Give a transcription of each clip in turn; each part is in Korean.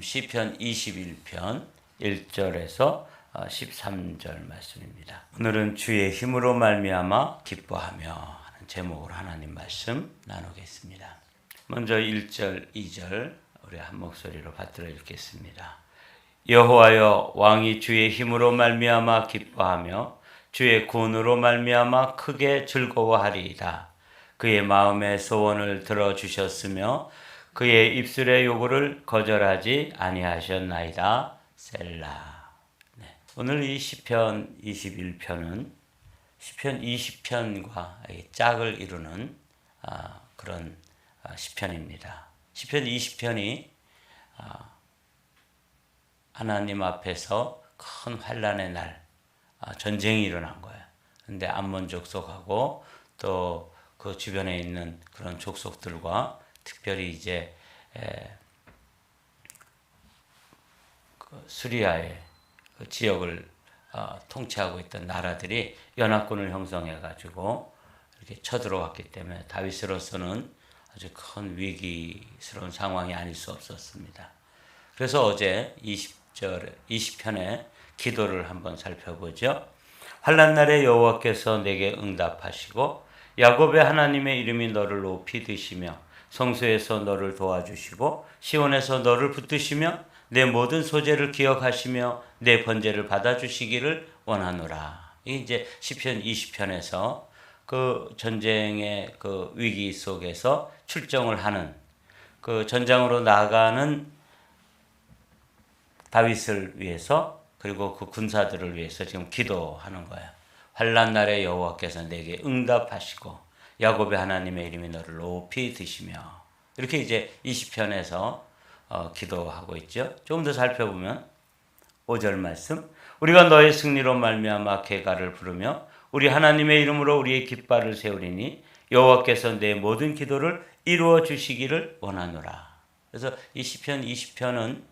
시편 21편 1절에서 13절 말씀입니다. 오늘은 주의 힘으로 말미암아 기뻐하며 하는 제목으로 하나님 말씀 나누겠습니다. 먼저 1절, 2절 우리 한 목소리로 받들어 읽겠습니다. 여호와여, 왕이 주의 힘으로 말미암아 기뻐하며 주의 구원으로 말미암아 크게 즐거워하리이다. 그의 마음의 소원을 들어주셨으며 그의 입술의 요구를 거절하지 아니하셨나이다. 셀라. 네. 오늘 이 시편 21편은 시편 20편과 짝을 이루는 그런 시편입니다. 시편 20편이 하나님 앞에서 큰 환난의 날, 전쟁이 일어난 거예요. 근데 암몬 족속하고 또 그 주변에 있는 그런 족속들과 특별히 이제 그 수리아의 그 지역을 통치하고 있던 나라들이 연합군을 형성해 가지고 이렇게 쳐들어왔기 때문에 다윗으로서는 아주 큰 위기스러운 상황이 아닐 수 없었습니다. 그래서 어제 20편의 기도를 한번 살펴보죠. 환난 날에 여호와께서 내게 응답하시고 야곱의 하나님의 이름이 너를 높이 드시며 성소에서 너를 도와주시고 시온에서 너를 붙드시며 내 모든 소재를 기억하시며 내 번제를 받아주시기를 원하노라. 이게 이제 시편 20편에서 그 전쟁의 그 위기 속에서 출정을 하는 그 전장으로 나가는 다윗을 위해서 그리고 그 군사들을 위해서 지금 기도하는 거예요. 환난 날에 여호와께서 내게 응답하시고 야곱의 하나님의 이름이 너를 높이 드시며 이렇게 이제 20편에서 기도하고 있죠. 조금 더 살펴보면 5절 말씀 우리가 너의 승리로 말미암아 계가를 부르며 우리 하나님의 이름으로 우리의 깃발을 세우리니 여호와께서 내 모든 기도를 이루어 주시기를 원하노라. 그래서 이 시편 20편은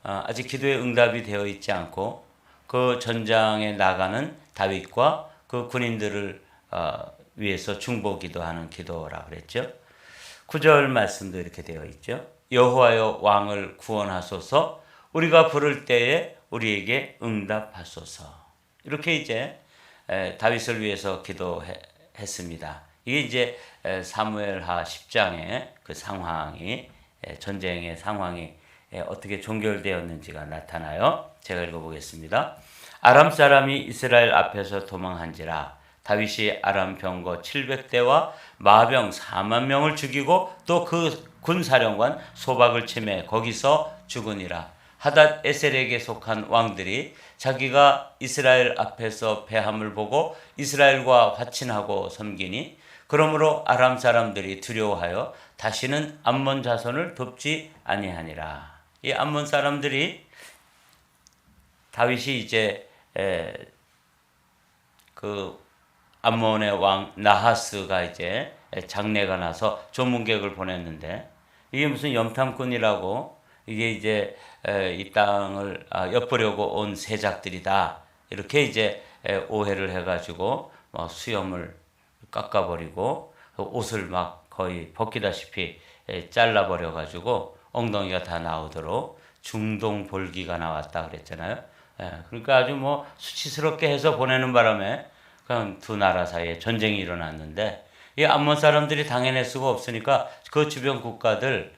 아직 기도의 응답이 되어 있지 않고 그 전장에 나가는 다윗과 그 군인들을 위해서 중보 기도하는 기도라 그랬죠. 9절 말씀도 이렇게 되어 있죠. 여호와여, 왕을 구원하소서. 우리가 부를 때에 우리에게 응답하소서. 이렇게 이제 다윗을 위해서 기도했습니다. 이게 이제 사무엘하 10장의 그 상황이 전쟁의 상황이 어떻게 종결되었는지가 나타나요. 제가 읽어보겠습니다. 아람 사람이 이스라엘 앞에서 도망한지라 다윗이 아람 병거 700대와 마병 4만 명을 죽이고 또 그 군사령관 소박을 치매 거기서 죽으니라. 하닷 에셀에게 속한 왕들이 자기가 이스라엘 앞에서 패함을 보고 이스라엘과 화친하고 섬기니 그러므로 아람 사람들이 두려워하여 다시는 암몬 자손을 돕지 아니하니라. 이 암몬 사람들이 다윗이 이제 그 암몬의 왕 나하스가 이제 장례가 나서 조문객을 보냈는데 이게 무슨 염탐꾼이라고 이게 이제 이 땅을 엿보려고 온 세작들이다 이렇게 이제 오해를 해가지고 수염을 깎아버리고 옷을 막 거의 벗기다시피 잘라버려가지고 엉덩이가 다 나오도록 중동 볼기가 나왔다 그랬잖아요. 그러니까 아주 수치스럽게 해서 보내는 바람에 그냥 두 나라 사이에 전쟁이 일어났는데 이 암몬 사람들이 당해낼 수가 없으니까 그 주변 국가들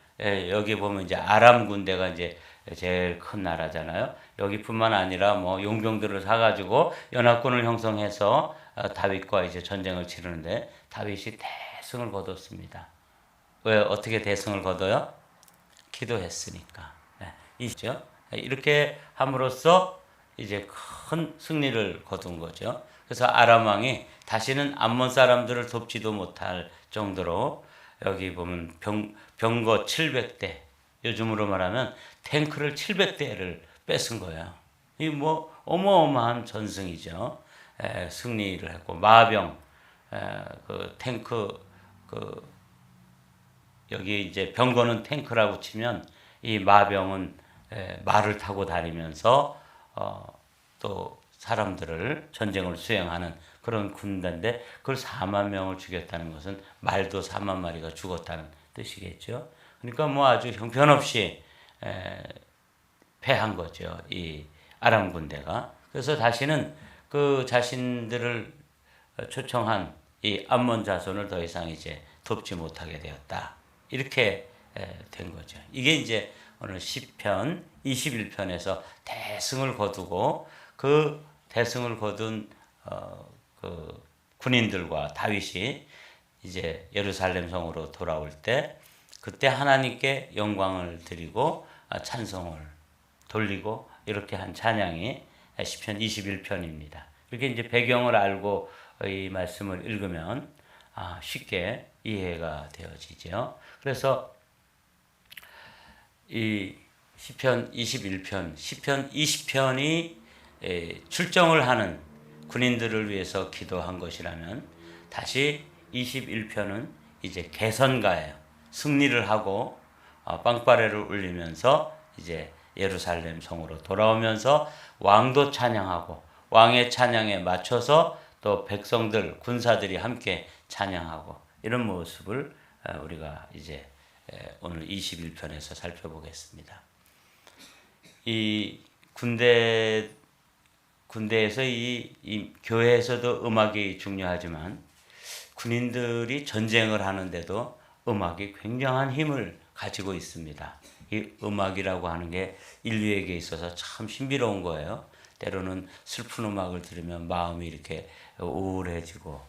여기 보면 이제 아람 군대가 이제 제일 큰 나라잖아요. 여기뿐만 아니라 용병들을 사가지고 연합군을 형성해서 다윗과 이제 전쟁을 치르는데 다윗이 대승을 거뒀습니다. 왜 어떻게 대승을 거둬요? 기도했으니까. 이죠. 이렇게 함으로써 이제 큰 승리를 거둔 거죠. 그래서 아람 왕이 다시는 암몬 사람들을 돕지도 못할 정도로 여기 보면 병거 700대, 요즘으로 말하면 탱크를 700대를 뺏은 거예요. 이 어마어마한 전승이죠. 승리를 했고 마병, 그 탱크 여기 이제 병거는 탱크라고 치면 이 마병은 말을 타고 다니면서 또 사람들을 전쟁을 수행하는 그런 군대인데 그걸 4만 명을 죽였다는 것은 말도 4만 마리가 죽었다는 뜻이겠죠. 그러니까 아주 형편없이 패한 거죠. 이 아람 군대가. 그래서 다시는 그 자신들을 초청한 이 암몬 자손을 더 이상 이제 돕지 못하게 되었다. 이렇게 된 거죠. 이게 이제 오늘 시편 21편에서 대승을 거두고 그 대승을 거둔 그 군인들과 다윗이 이제 예루살렘 성으로 돌아올 때 그때 하나님께 영광을 드리고 찬송을 돌리고 이렇게 한 찬양이 시편 21편입니다. 이렇게 이제 배경을 알고 이 말씀을 읽으면 쉽게 이해가 되어지죠. 그래서 이 시편 21편, 시편 20편이 출정을 하는 군인들을 위해서 기도한 것이라면 다시 21편은 이제 개선가예요. 승리를 하고 빵빠레를 울리면서 이제 예루살렘 성으로 돌아오면서 왕도 찬양하고 왕의 찬양에 맞춰서 또 백성들 군사들이 함께 찬양하고 이런 모습을 우리가 이제 오늘 21편에서 살펴보겠습니다. 이 군대에서 이 교회에서도 음악이 중요하지만 군인들이 전쟁을 하는데도 음악이 굉장한 힘을 가지고 있습니다. 이 음악이라고 하는 게 인류에게 있어서 참 신비로운 거예요. 때로는 슬픈 음악을 들으면 마음이 이렇게 우울해지고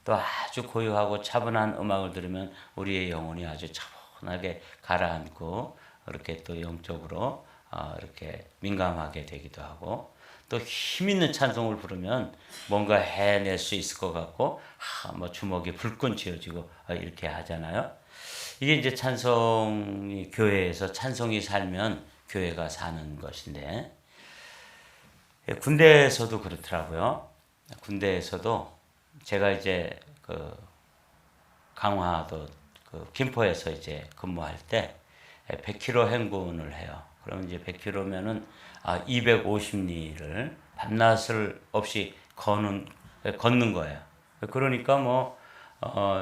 또 아주 고요하고 차분한 음악을 들으면 우리의 영혼이 아주 차분하게 가라앉고 이렇게 또 영적으로 이렇게 민감하게 되기도 하고 또 힘 있는 찬송을 부르면 뭔가 해낼 수 있을 것 같고 뭐 주먹이 불끈 쥐어지고 이렇게 하잖아요. 이게 이제 찬송이 교회에서 찬송이 살면 교회가 사는 것인데 군대에서도 그렇더라고요. 군대에서도 제가 이제 그 강화도 그 김포에서 이제 근무할 때 100km 행군을 해요. 그러면 이제 100km면은 250리를 밤낮을 없이 걷는 거예요. 그러니까 뭐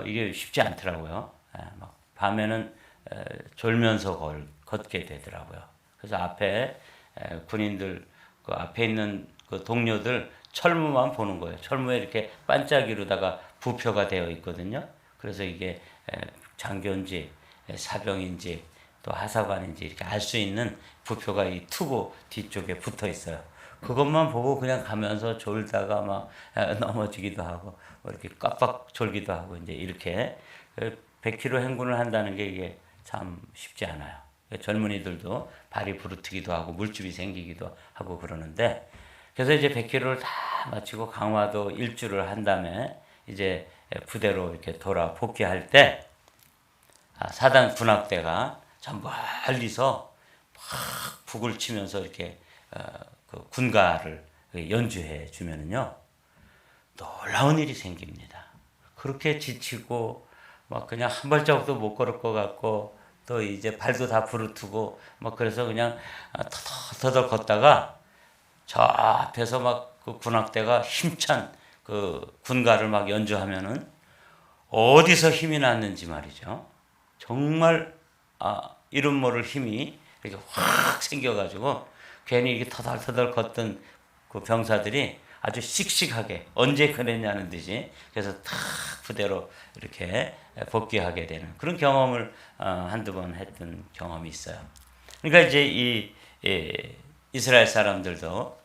이게 쉽지 않더라고요. 막 밤에는 졸면서 걷게 되더라고요. 그래서 앞에 군인들 그 앞에 있는 그 동료들 철무만 보는 거예요. 철무에 이렇게 반짝이로다가 부표가 되어 있거든요. 그래서 이게 장교인지 사병인지 또 하사관인지 이렇게 알 수 있는 부표가 이 투구 뒤쪽에 붙어 있어요. 그것만 보고 그냥 가면서 졸다가 막 넘어지기도 하고 이렇게 깜빡 졸기도 하고 이제 이렇게 100km 행군을 한다는 게 이게 참 쉽지 않아요. 젊은이들도 발이 부르트기도 하고 물집이 생기기도 하고 그러는데 그래서 이제 100km를 다 마치고 강화도 일주를 한 다음에 이제 부대로 이렇게 돌아 복귀할 때 사단 군악대가 참 멀리서 막 북을 치면서 이렇게 그 군가를 연주해 주면은요 놀라운 일이 생깁니다. 그렇게 지치고 막 그냥 한 발자국도 못 걸을 것 같고 또 이제 발도 다 부르트고 막 그래서 그냥 터덜터덜 걷다가 저 앞에서 막 그 군악대가 힘찬 그 군가를 막 연주하면은 어디서 힘이 났는지 말이죠. 정말 이름 모를 힘이 이렇게 확 생겨가지고 괜히 이렇게 터덜터덜 걷던 그 병사들이 아주 씩씩하게 언제 그랬냐는 듯이 그래서 탁 부대로 이렇게 복귀하게 되는 그런 경험을 한두 번 했던 경험이 있어요. 그러니까 이제 이 이스라엘 사람들도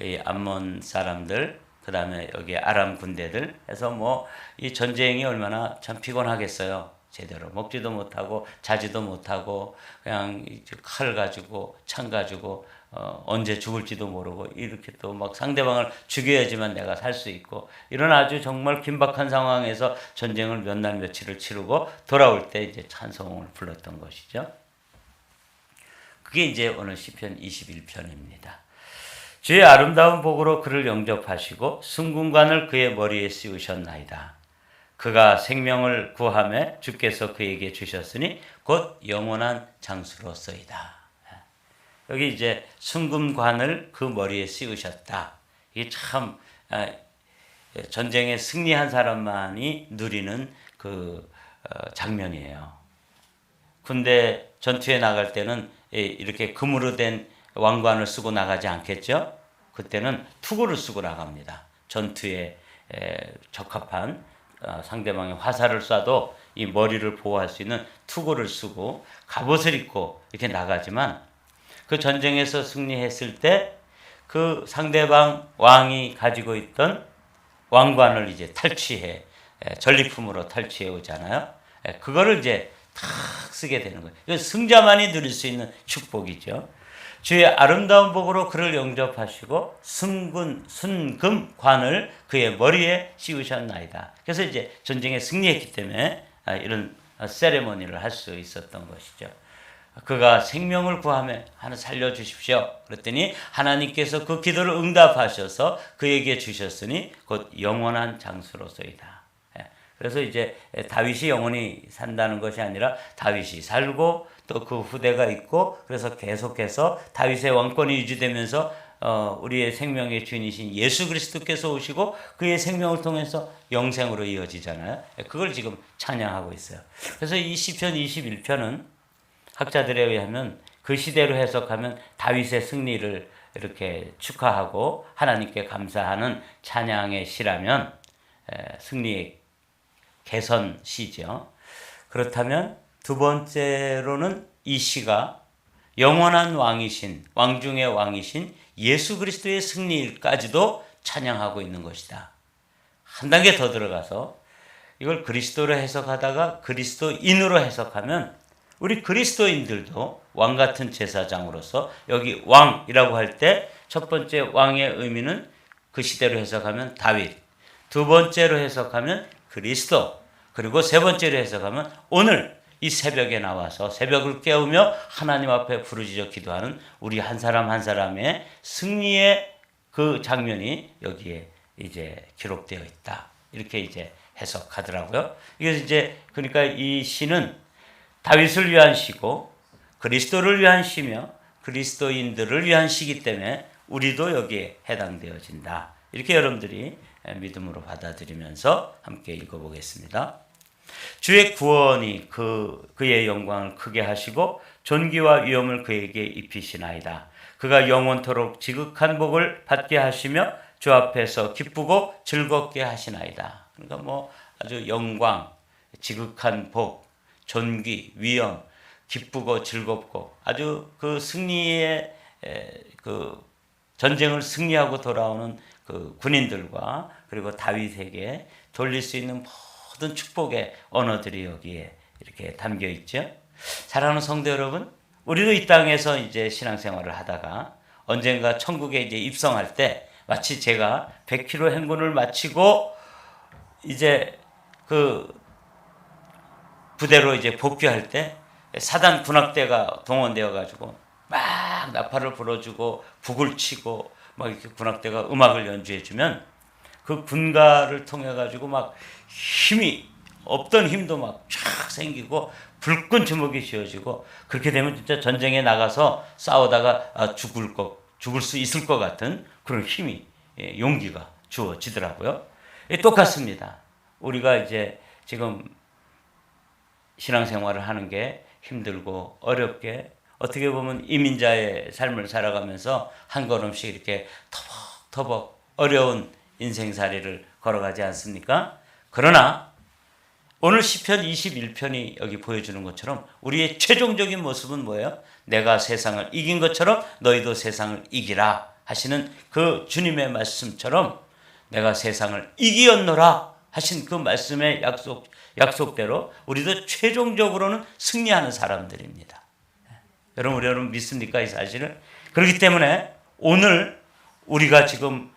이 암몬 사람들 그 다음에 여기 아람 군대들 해서 뭐 이 전쟁이 얼마나 참 피곤하겠어요. 제대로 먹지도 못하고 자지도 못하고 그냥 칼 가지고 창 가지고 언제 죽을지도 모르고 이렇게 또 막 상대방을 죽여야지만 내가 살 수 있고 이런 아주 정말 긴박한 상황에서 전쟁을 몇 날 며칠을 치르고 돌아올 때 이제 찬송을 불렀던 것이죠. 그게 이제 오늘 시편 21편입니다. 주의 아름다운 복으로 그를 영접하시고 승군관을 그의 머리에 씌우셨나이다. 그가 생명을 구하매 주께서 그에게 주셨으니 곧 영원한 장수로서이다. 여기 이제 승군관을 그 머리에 씌우셨다. 이게 참 전쟁에 승리한 사람만이 누리는 그 장면이에요. 군대 전투에 나갈 때는 이렇게 금으로 된 왕관을 쓰고 나가지 않겠죠. 그때는 투구를 쓰고 나갑니다. 전투에 적합한 상대방의 화살을 쏴도 이 머리를 보호할 수 있는 투구를 쓰고 갑옷을 입고 이렇게 나가지만 그 전쟁에서 승리했을 때 그 상대방 왕이 가지고 있던 왕관을 이제 탈취해 전리품으로 탈취해 오잖아요. 그거를 이제 탁 쓰게 되는 거예요. 이건 승자만이 누릴 수 있는 축복이죠. 주의 아름다운 복으로 그를 영접하시고 순금관을 그의 머리에 씌우셨나이다. 그래서 이제 전쟁에 승리했기 때문에 이런 세레머니를 할 수 있었던 것이죠. 그가 생명을 구하며 하나 살려주십시오. 그랬더니 하나님께서 그 기도를 응답하셔서 그에게 주셨으니 곧 영원한 장수로소이다. 그래서 이제 다윗이 영원히 산다는 것이 아니라 다윗이 살고 또 그 후대가 있고 그래서 계속해서 다윗의 왕권이 유지되면서 우리의 생명의 주인이신 예수 그리스도께서 오시고 그의 생명을 통해서 영생으로 이어지잖아요. 그걸 지금 찬양하고 있어요. 그래서 이 시편 21편은 학자들에 의하면 그 시대로 해석하면 다윗의 승리를 이렇게 축하하고 하나님께 감사하는 찬양의 시라면 승리의 개선 시죠. 그렇다면 두 번째로는 이 시가 영원한 왕이신 왕 중의 왕이신 예수 그리스도의 승리까지도 찬양하고 있는 것이다. 한 단계 더 들어가서 이걸 그리스도로 해석하다가 그리스도인으로 해석하면 우리 그리스도인들도 왕 같은 제사장으로서 여기 왕이라고 할 때 첫 번째 왕의 의미는 그 시대로 해석하면 다윗, 두 번째로 해석하면 그리스도, 그리고 세 번째로 해석하면 오늘 이 새벽에 나와서 새벽을 깨우며 하나님 앞에 부르짖어 기도하는 우리 한 사람 한 사람의 승리의 그 장면이 여기에 이제 기록되어 있다. 이렇게 이제 해석하더라고요. 이게 이제 그러니까 이 시는 다윗을 위한 시고 그리스도를 위한 시며 그리스도인들을 위한 시기 때문에 우리도 여기에 해당되어진다. 이렇게 여러분들이 믿음으로 받아들이면서 함께 읽어보겠습니다. 주의 구원이 그의 영광을 크게 하시고 존귀와 위엄을 그에게 입히시나이다. 그가 영원토록 지극한 복을 받게 하시며 주 앞에서 기쁘고 즐겁게 하시나이다. 그러니까 뭐 아주 영광, 지극한 복, 존귀, 위엄, 기쁘고 즐겁고 아주 그 승리의 그 전쟁을 승리하고 돌아오는 그 군인들과 그리고 다윗에게 돌릴 수 있는 모든 축복의 언어들이 여기에 이렇게 담겨 있죠. 사랑하는 성도 여러분, 우리도 이 땅에서 이제 신앙생활을 하다가 언젠가 천국에 이제 입성할 때 마치 제가 100km 행군을 마치고 이제 그 부대로 이제 복귀할 때 사단 군악대가 동원되어 가지고 막 나팔을 불어주고 북을 치고 막 이렇게 군악대가 음악을 연주해 주면 그 군가를 통해 가지고 막 힘이 없던 힘도 막 쫙 생기고 불끈 주먹이 쥐어지고 그렇게 되면 진짜 전쟁에 나가서 싸우다가 죽을 수 있을 것 같은 그런 힘이 용기가 주어지더라고요. 똑같습니다. 우리가 이제 지금 신앙생활을 하는 게 힘들고 어렵게 어떻게 보면 이민자의 삶을 살아가면서 한 걸음씩 이렇게 터벅터벅 어려운 인생살이를 걸어가지 않습니까? 그러나 오늘 시편 21편이 여기 보여주는 것처럼 우리의 최종적인 모습은 뭐예요? 내가 세상을 이긴 것처럼 너희도 세상을 이기라 하시는 그 주님의 말씀처럼 내가 세상을 이기었노라 하신 그 말씀의 약속대로 우리도 최종적으로는 승리하는 사람들입니다. 여러분 믿습니까? 이 사실을? 그렇기 때문에 오늘 우리가 지금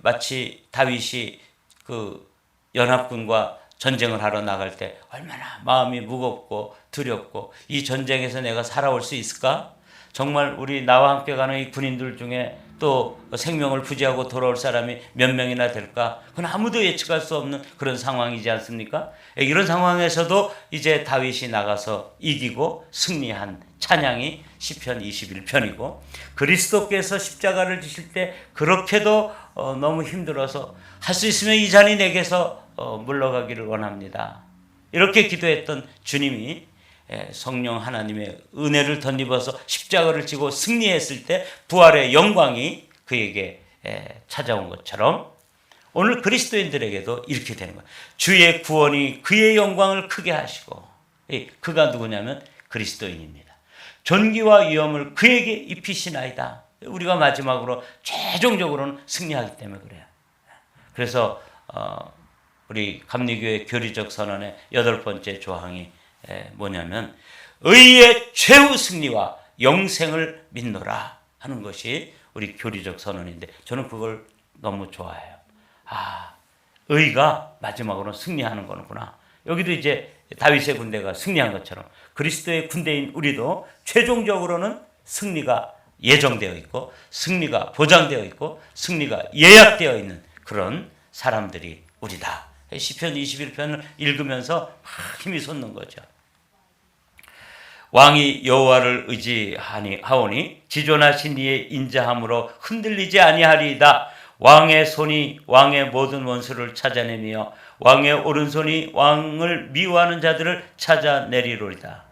마치 다윗이 그 연합군과 전쟁을 하러 나갈 때 얼마나 마음이 무겁고 두렵고 이 전쟁에서 내가 살아올 수 있을까? 정말 우리 나와 함께 가는 이 군인들 중에 또 생명을 부지하고 돌아올 사람이 몇 명이나 될까? 그건 아무도 예측할 수 없는 그런 상황이지 않습니까? 이런 상황에서도 이제 다윗이 나가서 이기고 승리한 찬양이 시편 21편이고 그리스도께서 십자가를 지실 때 그렇게도 너무 힘들어서 할 수 있으면 이 잔이 내게서 물러가기를 원합니다. 이렇게 기도했던 주님이 성령 하나님의 은혜를 덧입어서 십자가를 지고 승리했을 때 부활의 영광이 그에게 찾아온 것처럼 오늘 그리스도인들에게도 이렇게 되는 거예요. 주의 구원이 그의 영광을 크게 하시고, 그가 누구냐면 그리스도인입니다. 존귀와 위엄을 그에게 입히시나이다. 우리가 마지막으로 최종적으로는 승리하기 때문에 그래요. 그래서 우리 감리교회 교리적 선언의 8번째 조항이 뭐냐면 의의 최후 승리와 영생을 믿노라 하는 것이 우리 교리적 선언인데 저는 그걸 너무 좋아해요. 의가 마지막으로 승리하는 거구나. 여기도 이제 다윗의 군대가 승리한 것처럼 그리스도의 군대인 우리도 최종적으로는 승리가 예정되어 있고 승리가 보장되어 있고 승리가 예약되어 있는 그런 사람들이 우리다. 시편 21편을 읽으면서 막 힘이 솟는 거죠. 왕이 여호와를 의지하오니 지존하신 이의 인자함으로 흔들리지 아니하리이다. 왕의 손이 왕의 모든 원수를 찾아내며 왕의 오른손이 왕을 미워하는 자들을 찾아내리로리다.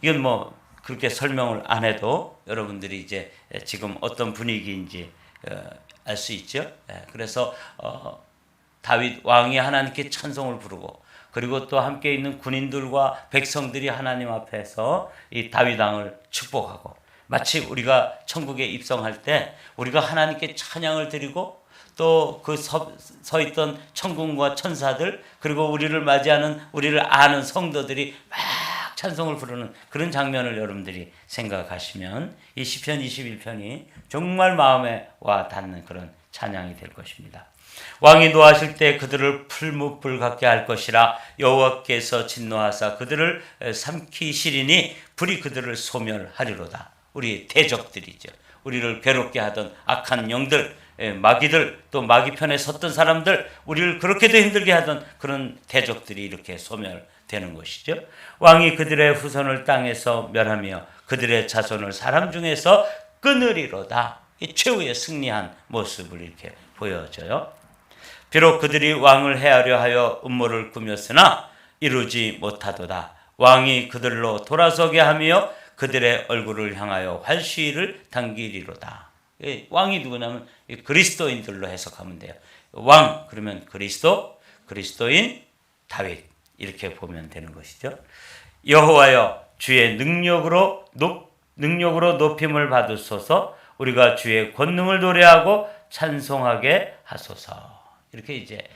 이건 뭐 그렇게 설명을 안 해도 여러분들이 이제 지금 어떤 분위기인지 알 수 있죠. 그래서 다윗 왕이 하나님께 찬송을 부르고 그리고 또 함께 있는 군인들과 백성들이 하나님 앞에서 이 다윗 왕을 축복하고 마치 우리가 천국에 입성할 때 우리가 하나님께 찬양을 드리고 또 그 서 있던 천군과 천사들 그리고 우리를 맞이하는 우리를 아는 성도들이 막 찬송을 부르는 그런 장면을 여러분들이 생각하시면 이 시편 21편이 정말 마음에 와 닿는 그런 찬양이 될 것입니다. 왕이 노하실 때 그들을 풀무불 같게 할 것이라 여호와께서 진노하사 그들을 삼키시리니 불이 그들을 소멸하리로다. 우리 대적들이죠. 우리를 괴롭게 하던 악한 영들, 마귀들, 또 마귀 편에 섰던 사람들, 우리를 그렇게도 힘들게 하던 그런 대적들이 이렇게 소멸되는 것이죠. 왕이 그들의 후손을 땅에서 멸하며 그들의 자손을 사람 중에서 끊으리로다. 이 최후의 승리한 모습을 이렇게 보여줘요. 비록 그들이 왕을 해하려 하여 음모를 꾸몄으나 이루지 못하도다. 왕이 그들로 돌아서게 하며 그들의 얼굴을 향하여 활시위를 당기리로다. 왕이 누구냐면 그리스도인들로 해석하면 돼요. 왕 그러면 그리스도, 그리스도인 다윗 이렇게 보면 되는 것이죠. 여호와여 주의 능력으로 높임을 받으소서. 우리가 주의 권능을 노래하고 찬송하게 하소서. 이렇게 이제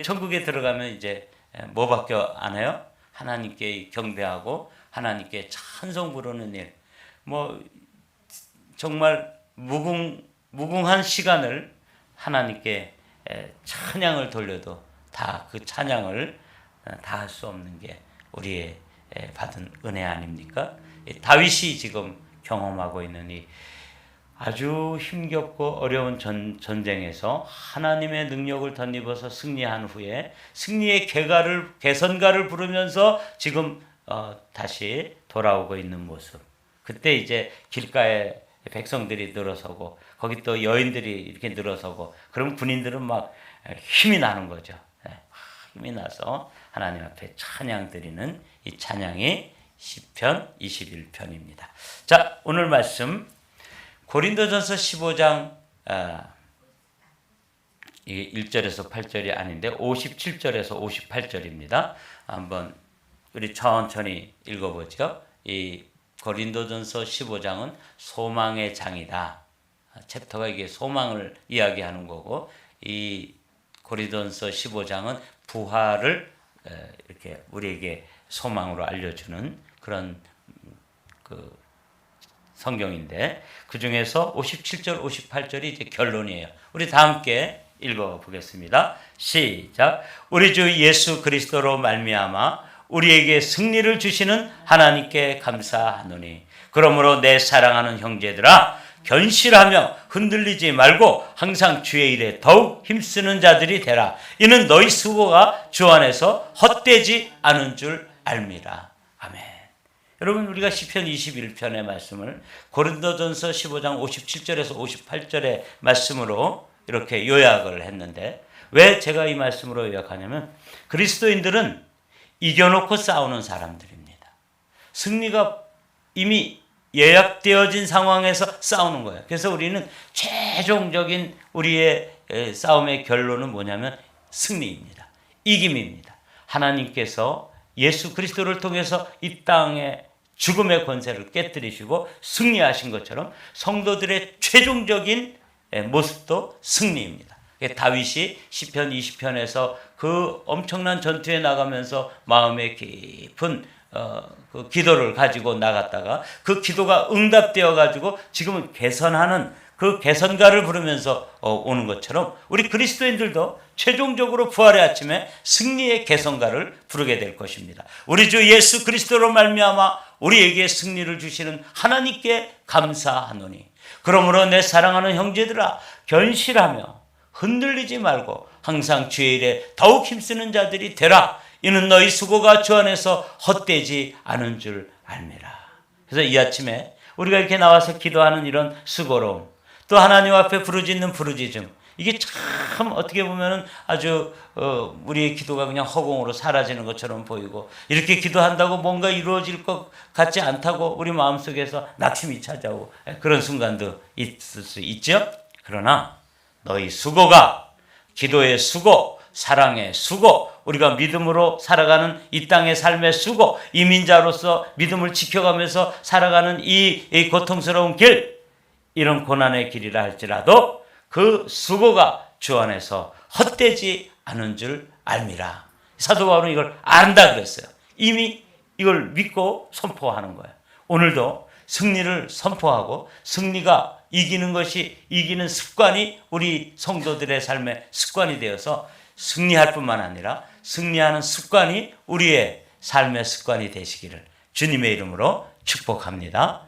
천국에 들어가면 이제 뭐밖에 안 해요? 하나님께 경배하고 하나님께 찬송 부르는 일. 뭐 정말 무궁한 시간을 하나님께 찬양을 돌려도 다 그 찬양을 다 할 수 없는 게 우리의 받은 은혜 아닙니까? 다윗이 지금 경험하고 있는 이 아주 힘겹고 어려운 전쟁에서 하나님의 능력을 덧입어서 승리한 후에 승리의 개선가를 부르면서 지금 다시 돌아오고 있는 모습. 그때 이제 길가에 백성들이 늘어서고 거기 또 여인들이 이렇게 늘어서고 그럼 군인들은 막 힘이 나는 거죠. 힘이 나서 하나님 앞에 찬양 드리는 이 찬양이 시편 21편입니다. 자, 오늘 말씀 고린도전서 15장 1절에서 8절이 아닌데 57절에서 58절입니다. 한번 우리 천천히 읽어보죠. 이 고린도전서 15장은 소망의 장이다. 챕터가 이게 소망을 이야기하는 거고 이 고린도전서 15장은 부활을 이렇게 우리에게 소망으로 알려주는 그런 그 성경인데 그 중에서 57절, 58절이 이제 결론이에요. 우리 다 함께 읽어보겠습니다. 시작. 우리 주 예수 그리스도로 말미암아 우리에게 승리를 주시는 하나님께 감사하노니 그러므로 내 사랑하는 형제들아 견실하며 흔들리지 말고 항상 주의 일에 더욱 힘쓰는 자들이 되라. 이는 너희 수고가 주 안에서 헛되지 않은 줄 알미라. 아멘. 여러분 우리가 시편 21편의 말씀을 고린도전서 15장 57절에서 58절의 말씀으로 이렇게 요약을 했는데 왜 제가 이 말씀으로 요약하냐면 그리스도인들은 이겨놓고 싸우는 사람들입니다. 승리가 이미 예약되어진 상황에서 싸우는 거예요. 그래서 우리는 최종적인 우리의 싸움의 결론은 뭐냐면 승리입니다. 이김입니다. 하나님께서 예수 그리스도를 통해서 이 땅에 죽음의 권세를 깨뜨리시고 승리하신 것처럼 성도들의 최종적인 모습도 승리입니다. 다윗이 시편 20편에서 그 엄청난 전투에 나가면서 마음에 깊은 그 기도를 가지고 나갔다가 그 기도가 응답되어 가지고 지금은 개선하는 그 개선가를 부르면서 오는 것처럼 우리 그리스도인들도 최종적으로 부활의 아침에 승리의 개선가를 부르게 될 것입니다. 우리 주 예수 그리스도로 말미암아 우리에게 승리를 주시는 하나님께 감사하노니 그러므로 내 사랑하는 형제들아 견실하며 흔들리지 말고 항상 주의 일에 더욱 힘쓰는 자들이 되라. 이는 너희 수고가 주 안에서 헛되지 않은 줄 알미라. 그래서 이 아침에 우리가 이렇게 나와서 기도하는 이런 수고로움, 또 하나님 앞에 부르짖는 부르짖음, 이게 참 어떻게 보면 아주 우리의 기도가 그냥 허공으로 사라지는 것처럼 보이고 이렇게 기도한다고 뭔가 이루어질 것 같지 않다고 우리 마음속에서 낙심이 찾아오고 그런 순간도 있을 수 있죠. 그러나 너희 수고가 기도의 수고, 사랑의 수고, 우리가 믿음으로 살아가는 이 땅의 삶의 수고, 이민자로서 믿음을 지켜가면서 살아가는 이 고통스러운 길, 이런 고난의 길이라 할지라도 그 수고가 주 안에서 헛되지 않은 줄 알미라. 사도 바울은 이걸 안다 그랬어요. 이미 이걸 믿고 선포하는 거예요. 오늘도 승리를 선포하고 승리가 이기는 것이 이기는 습관이 우리 성도들의 삶의 습관이 되어서 승리할 뿐만 아니라 승리하는 습관이 우리의 삶의 습관이 되시기를 주님의 이름으로 축복합니다.